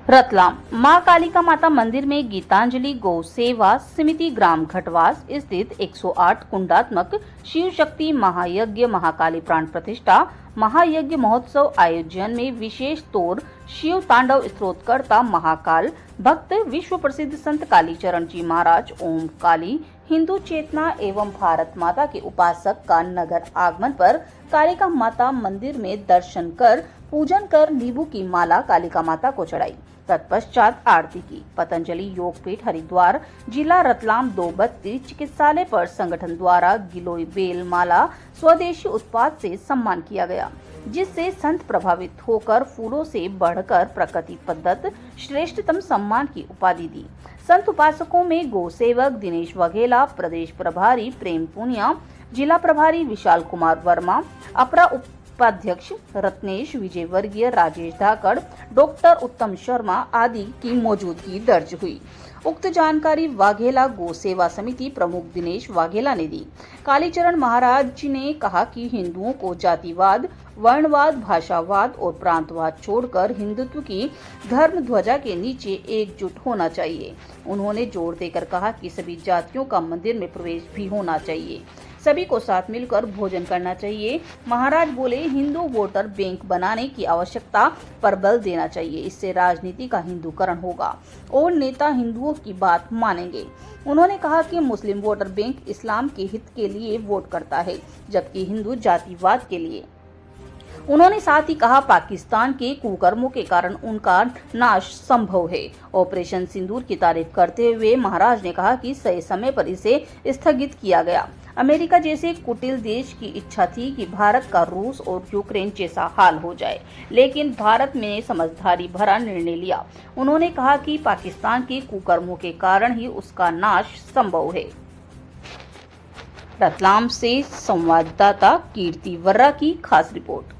रतलाम मां कालिका माता मंदिर में गीतांजलि गौ सेवा समिति ग्राम घटवास स्थित 108 कुंडात्मक शिव शक्ति महायज्ञ महाकाली प्राण प्रतिष्ठा महायज्ञ महोत्सव आयोजन में विशेष तौर शिव तांडव स्त्रोतकर्ता महाकाल भक्त विश्व प्रसिद्ध संत कालीचरण जी महाराज ओम काली हिंदू चेतना एवं भारत माता के उपासक का नगर आगमन पर कालिका माता मंदिर में दर्शन कर पूजन कर नींबू की माला कालिका माता को चढ़ाई। तत्पश्चात आरती की। पतंजलि योगपीठ हरिद्वार जिला रतलाम 232 चिकित्सालय पर संगठन द्वारा गिलोय बेल माला स्वदेशी उत्पाद से सम्मान किया गया, जिससे संत प्रभावित होकर फूलों से बढ़कर प्रकृति पद्धत श्रेष्ठतम सम्मान की उपाधि दी। संत उपासकों में गौ सेवक दिनेश वघेला, प्रदेश प्रभारी प्रेम पुनिया, जिला प्रभारी विशाल कुमार वर्मा, अपरा उपाध्यक्ष रत्नेश विजय वर्गीय, राजेश धाकड़, डॉक्टर उत्तम शर्मा आदि की मौजूदगी दर्ज हुई। उक्त जानकारी वाघेला गौ सेवा समिति प्रमुख दिनेश वाघेला ने दी। कालीचरण महाराज ने कहा कि हिंदुओं को जातिवाद, वर्णवाद, भाषावाद और प्रांतवाद छोड़कर हिंदुत्व की धर्म ध्वजा के नीचे एकजुट होना चाहिए। उन्होंने जोर देकर कहा कि सभी जातियों का मंदिर में प्रवेश भी होना चाहिए, सभी को साथ मिलकर भोजन करना चाहिए। महाराज बोले, हिंदू वोटर बैंक बनाने की आवश्यकता पर बल देना चाहिए, इससे राजनीति का हिंदूकरण होगा और नेता हिंदुओं की बात मानेंगे। उन्होंने कहा कि मुस्लिम वोटर बैंक इस्लाम के हित के लिए वोट करता है, जबकि हिंदू जातिवाद के लिए। उन्होंने साथ ही कहा, पाकिस्तान के कुकर्मों के कारण उनका नाश संभव है। ऑपरेशन सिंदूर की तारीफ करते हुए महाराज ने कहा कि सही समय पर इसे स्थगित किया गया। अमेरिका जैसे कुटिल देश की इच्छा थी कि भारत का रूस और यूक्रेन जैसा हाल हो जाए, लेकिन भारत ने समझदारी भरा निर्णय लिया। उन्होंने कहा कि पाकिस्तान के कुकर्मों के कारण ही उसका नाश संभव है। रतलाम से संवाददाता कीर्ति वर्रा की खास रिपोर्ट।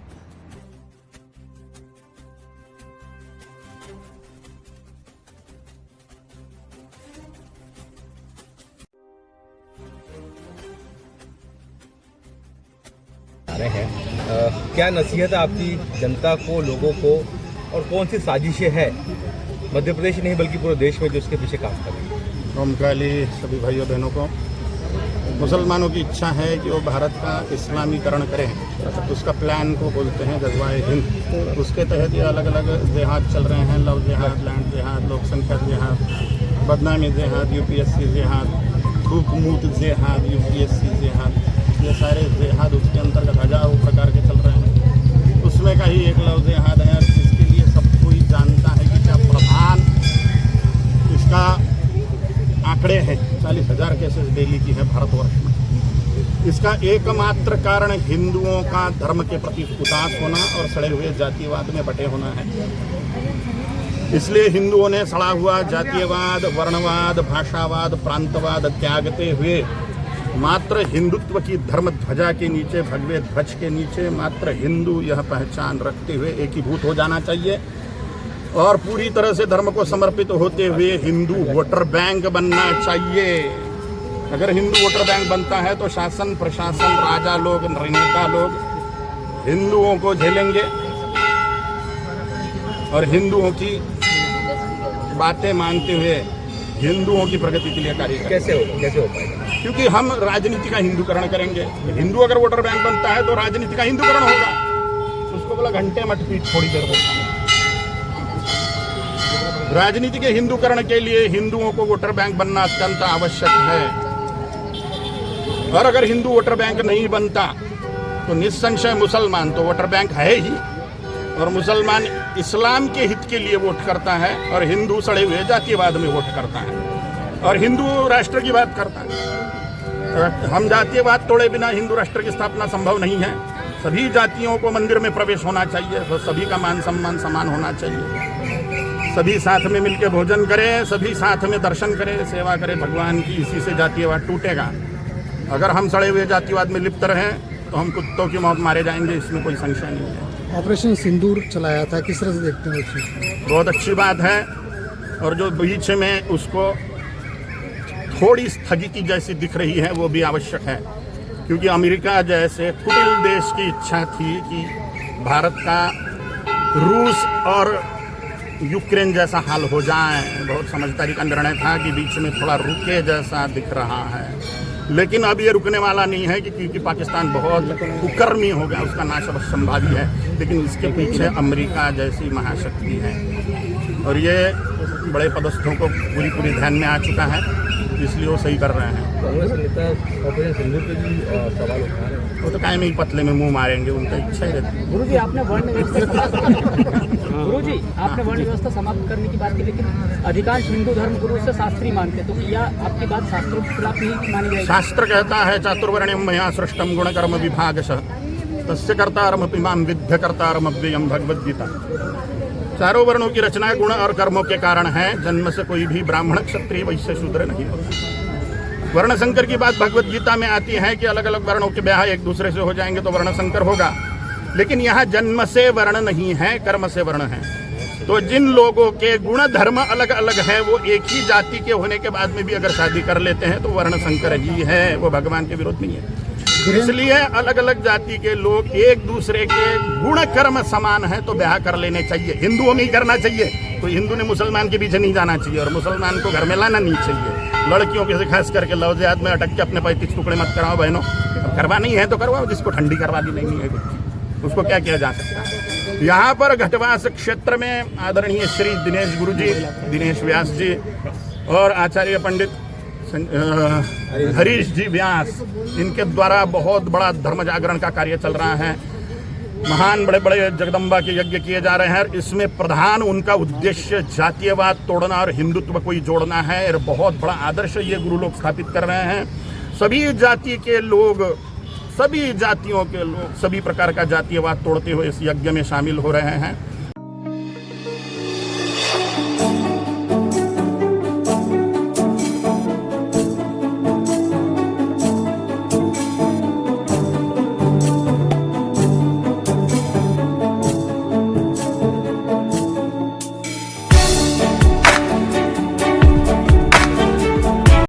रहे हैं क्या नसीहत है आपकी जनता को, लोगों को, और कौन सी साजिशें हैं मध्य प्रदेश नहीं बल्कि पूरे देश में जो उसके पीछे काम कर रही है? ओम काली सभी भाइयों बहनों को, मुसलमानों की इच्छा है कि वो भारत का इस्लामीकरण करें, उसका प्लान को बोलते हैं गज़वाए हिंद। उसके तहत ये अलग अलग जिहाद चल रहे हैं, लव जिहाद, लैंड जिहाद, लोक संख्या जिहाद, बदनामी जिहाद, यूपीएससी जिहाद, थूक मूत जिहाद, यूपीएससी जिहाद, ये सारे जिहाद उसके अंतर्गत हजारों प्रकार के चल रहे हैं। उसमें का ही एक लव जिहाद है जिसके लिए सब कोई जानता है कि क्या प्रधान इसका आंकड़े हैं 40,000 केसेस डेली की है भारतवर्ष में। इसका एकमात्र कारण हिंदुओं का धर्म के प्रति उदास होना और सड़े हुए जातिवाद में बटे होना है। इसलिए हिंदुओं ने सड़ा हुआ जातीयवाद, वर्णवाद, भाषावाद, प्रांतवाद त्यागते हुए मात्र हिंदुत्व की धर्म ध्वजा के नीचे, भगवे ध्वज के नीचे मात्र हिंदू यह पहचान रखते हुए एकीभूत हो जाना चाहिए और पूरी तरह से धर्म को समर्पित होते हुए हिंदू वोटर बैंक बनना चाहिए। अगर हिंदू वोटर बैंक बनता है तो शासन प्रशासन, राजा लोग, नेता लोग हिंदुओं को झेलेंगे और हिंदुओं की बातें मानते हुए हिंदुओं की प्रगति के लिए कार्य कैसे हो पाएगा? क्योंकि हम राजनीति का हिंदूकरण करेंगे। हिंदू अगर वोटर बैंक बनता है तो राजनीति का हिंदूकरण होगा। उसको बोला घंटे मत पीट थोड़ी देर होगा। राजनीति के हिंदूकरण के लिए हिंदुओं को वोटर बैंक बनना अत्यंत आवश्यक है। और अगर हिंदू वोटर बैंक नहीं बनता तो निस्संशय मुसलमान तो वोटर बैंक है ही, और मुसलमान इस्लाम के हित के लिए वोट करता है और हिंदू सड़े हुए जातिवाद में वोट करता है और हिंदू राष्ट्र की बात करता है। हम जातीयवाद तोड़े बिना हिंदू राष्ट्र की स्थापना संभव नहीं है। सभी जातियों को मंदिर में प्रवेश होना चाहिए, तो सभी का मान सम्मान समान होना चाहिए। सभी साथ में मिलकर भोजन करें, सभी साथ में दर्शन करें, सेवा करें भगवान की। इसी से जातीयवाद टूटेगा। अगर हम सड़े हुए जातिवाद में लिप्त रहें तो हम कुत्तों की मौत मारे जाएंगे, इसमें कोई संशय नहीं है। ऑपरेशन सिंदूर चलाया था, किस तरह से देखते हैं उसको? बहुत अच्छी बात है, और जो बीच में उसको थोड़ी स्थगिति जैसी दिख रही है वो भी आवश्यक है, क्योंकि अमेरिका जैसे कुटिल देश की इच्छा थी कि भारत का रूस और यूक्रेन जैसा हाल हो जाए। बहुत समझदारी का निर्णय था कि बीच में थोड़ा रुके जैसा दिख रहा है, लेकिन अब ये रुकने वाला नहीं है क्योंकि पाकिस्तान बहुत कुकर्मी हो गया, उसका नाश अवश्य संभावी है। लेकिन इसके पीछे अमेरिका जैसी महाशक्ति है और ये बड़े पदस्थों को पूरी ध्यान में आ चुका है, इसलिए वो सही कर रहे हैं। कांग्रेस नेता ऑपरेशन सिंदूर पे भी सवाल उठा रहे हैं। वो तो कायम ही पतले में मुंह मारेंगे, उनका इच्छा ही रहती है। गुरुजी आपने वर्ण व्यवस्था समाप्त करने की बात की, लेकिन अधिकांश हिंदू धर्म गुरु से शास्त्री मानते हैं, तो क्या आपकी बात शास्त्रों के खिलाफ ही मानी जाएगी? शास्त्र कहता है चातुर्वर्ण्यम मया सृष्टम गुण कर्म विभागशः तस्य कर्तारमपि मां विद्य कर्तारम अव्ययम् भगवद गीता। चारों वर्णों की रचना गुण और कर्मों के कारण है। जन्म से कोई भी ब्राह्मण क्षत्रिय वैश्य शूद्र नहीं होता। वर्ण संकर की बात भगवद गीता में आती है कि अलग अलग वर्णों के ब्याह एक दूसरे से हो जाएंगे तो वर्ण संकर होगा, लेकिन यहाँ जन्म से वर्ण नहीं है, कर्म से वर्ण है। तो जिन लोगों के गुण धर्म अलग अलग है वो एक ही जाति के होने के बाद में भी अगर शादी कर लेते हैं तो वर्ण संकर ही है, वो भगवान के विरोध नहीं है। इसलिए अलग अलग जाति के लोग एक दूसरे के गुण कर्म समान है तो ब्याह कर लेने चाहिए। हिंदुओं में ही करना चाहिए, तो हिंदू ने मुसलमान के पीछे नहीं जाना चाहिए और मुसलमान को घर में लाना नहीं चाहिए। लड़कियों के खास करके लव जिहाद में अटक के अपने 35 टुकड़े मत कराओ बहनों। करवा नहीं है तो करवाओ, जिसको ठंडी करवा दी नहीं है उसको क्या किया जा सकता है। यहाँ पर घटवास क्षेत्र में आदरणीय श्री दिनेश गुरुजी, दिनेश व्यास जी और आचार्य पंडित हरीश जी व्यास, इनके द्वारा बहुत बड़ा धर्म जागरण का कार्य चल रहा है। महान बड़े बड़े जगदम्बा के यज्ञ किए जा रहे हैं। इसमें प्रधान उनका उद्देश्य जातीयवाद तोड़ना और हिंदुत्व को ही जोड़ना है। और बहुत बड़ा आदर्श ये गुरु लोग स्थापित कर रहे हैं। सभी जाति के लोग, सभी जातियों के लोग सभी प्रकार का जातीयवाद तोड़ते हुए इस यज्ञ में शामिल हो रहे हैं।